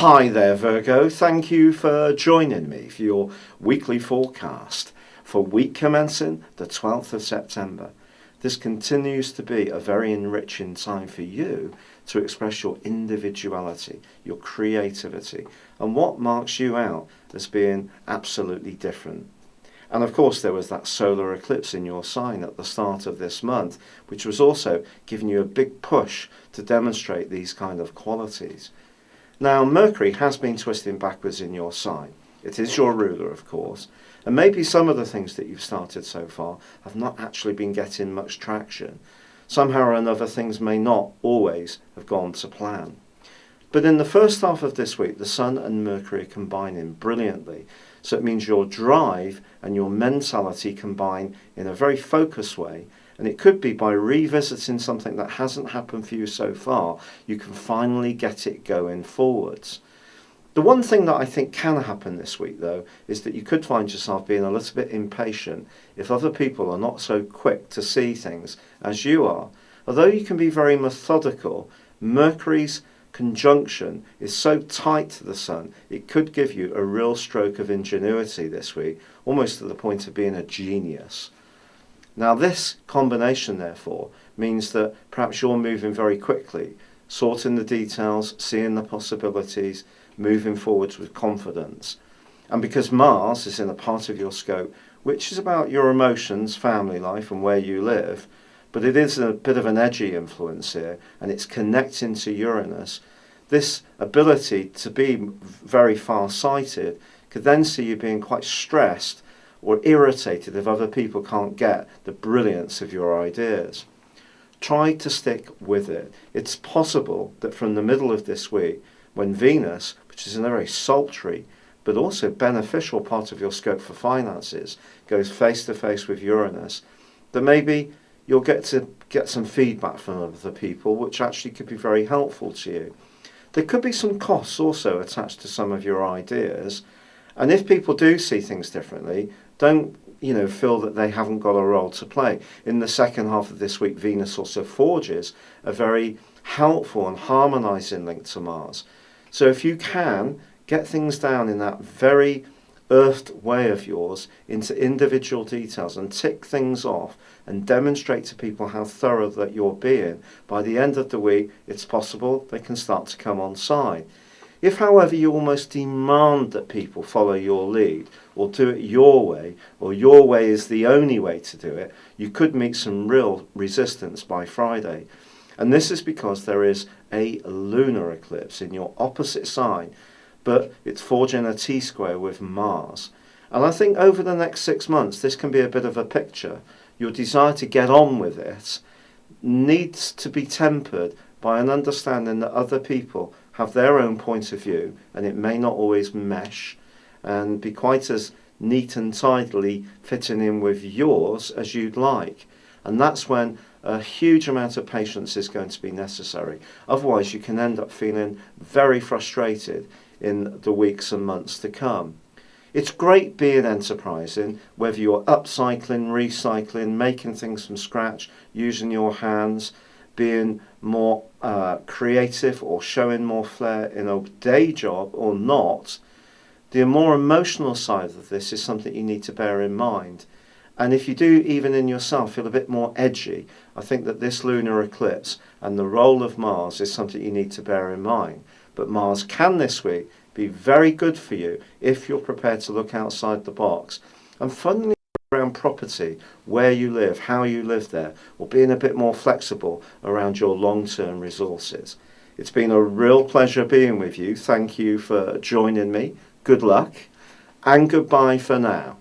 Hi there, Virgo. Thank you for joining me for your weekly forecast for week commencing the 12th of September. This continues to be a very enriching time for you to express your individuality, your creativity, and what marks you out as being absolutely different. And of course, there was that solar eclipse in your sign at the start of this month, which was also giving you a big push to demonstrate these kind of qualities. Now, Mercury has been twisting backwards in your sign. It is your ruler, of course, and maybe some of the things that you've started so far have not actually been getting much traction. Somehow or another, things may not always have gone to plan. But in the first half of this week, the Sun and Mercury are combining brilliantly. So it means your drive and your mentality combine in a very focused way. And it could be by revisiting something that hasn't happened for you so far, you can finally get it going forwards. The one thing that I think can happen this week, though, is that you could find yourself being a little bit impatient if other people are not so quick to see things as you are. Although you can be very methodical, Mercury's conjunction is so tight to the Sun, it could give you a real stroke of ingenuity this week, almost to the point of being a genius. Now this combination, therefore, means that perhaps you're moving very quickly, sorting the details, seeing the possibilities, moving forwards with confidence. And because Mars is in a part of your scope which is about your emotions, family life and where you live, but it is a bit of an edgy influence here, and it's connecting to Uranus, this ability to be very far-sighted could then see you being quite stressed or irritated if other people can't get the brilliance of your ideas. Try to stick with it. It's possible that from the middle of this week, when Venus, which is in a very sultry but also beneficial part of your scope for finances, goes face to face with Uranus, that maybe you'll get some feedback from other people which actually could be very helpful to you. There could be some costs also attached to some of your ideas, and if people do see things differently, don't feel that they haven't got a role to play. In the second half of this week, Venus also forges a very helpful and harmonizing link to Mars. So if you can get things down in that very earthed way of yours into individual details and tick things off and demonstrate to people how thorough that you're being, by the end of the week it's possible they can start to come on side. If, however, you almost demand that people follow your lead or do it your way, or your way is the only way to do it, you could meet some real resistance by Friday. And this is because there is a lunar eclipse in your opposite sign, but it's forging a T-square with Mars. And I think over the next 6 months this can be a bit of a picture. Your desire to get on with it needs to be tempered by an understanding that other people have their own point of view, and it may not always mesh and be quite as neat and tidily fitting in with yours as you'd like. And that's when a huge amount of patience is going to be necessary. Otherwise you can end up feeling very frustrated in the weeks and months to come. It's great being enterprising, whether you're upcycling, recycling, making things from scratch, using your hands, being more creative or showing more flair in a day job or not. The more emotional side of this is something you need to bear in mind. And if you do, even in yourself, feel a bit more edgy, I think that this lunar eclipse and the role of Mars is something you need to bear in mind. But Mars can this week be very good for you if you're prepared to look outside the box. And funnily around property, where you live, how you live there, or being a bit more flexible around your long-term resources. It's been a real pleasure being with you. Thank you for joining me. Good luck and goodbye for now.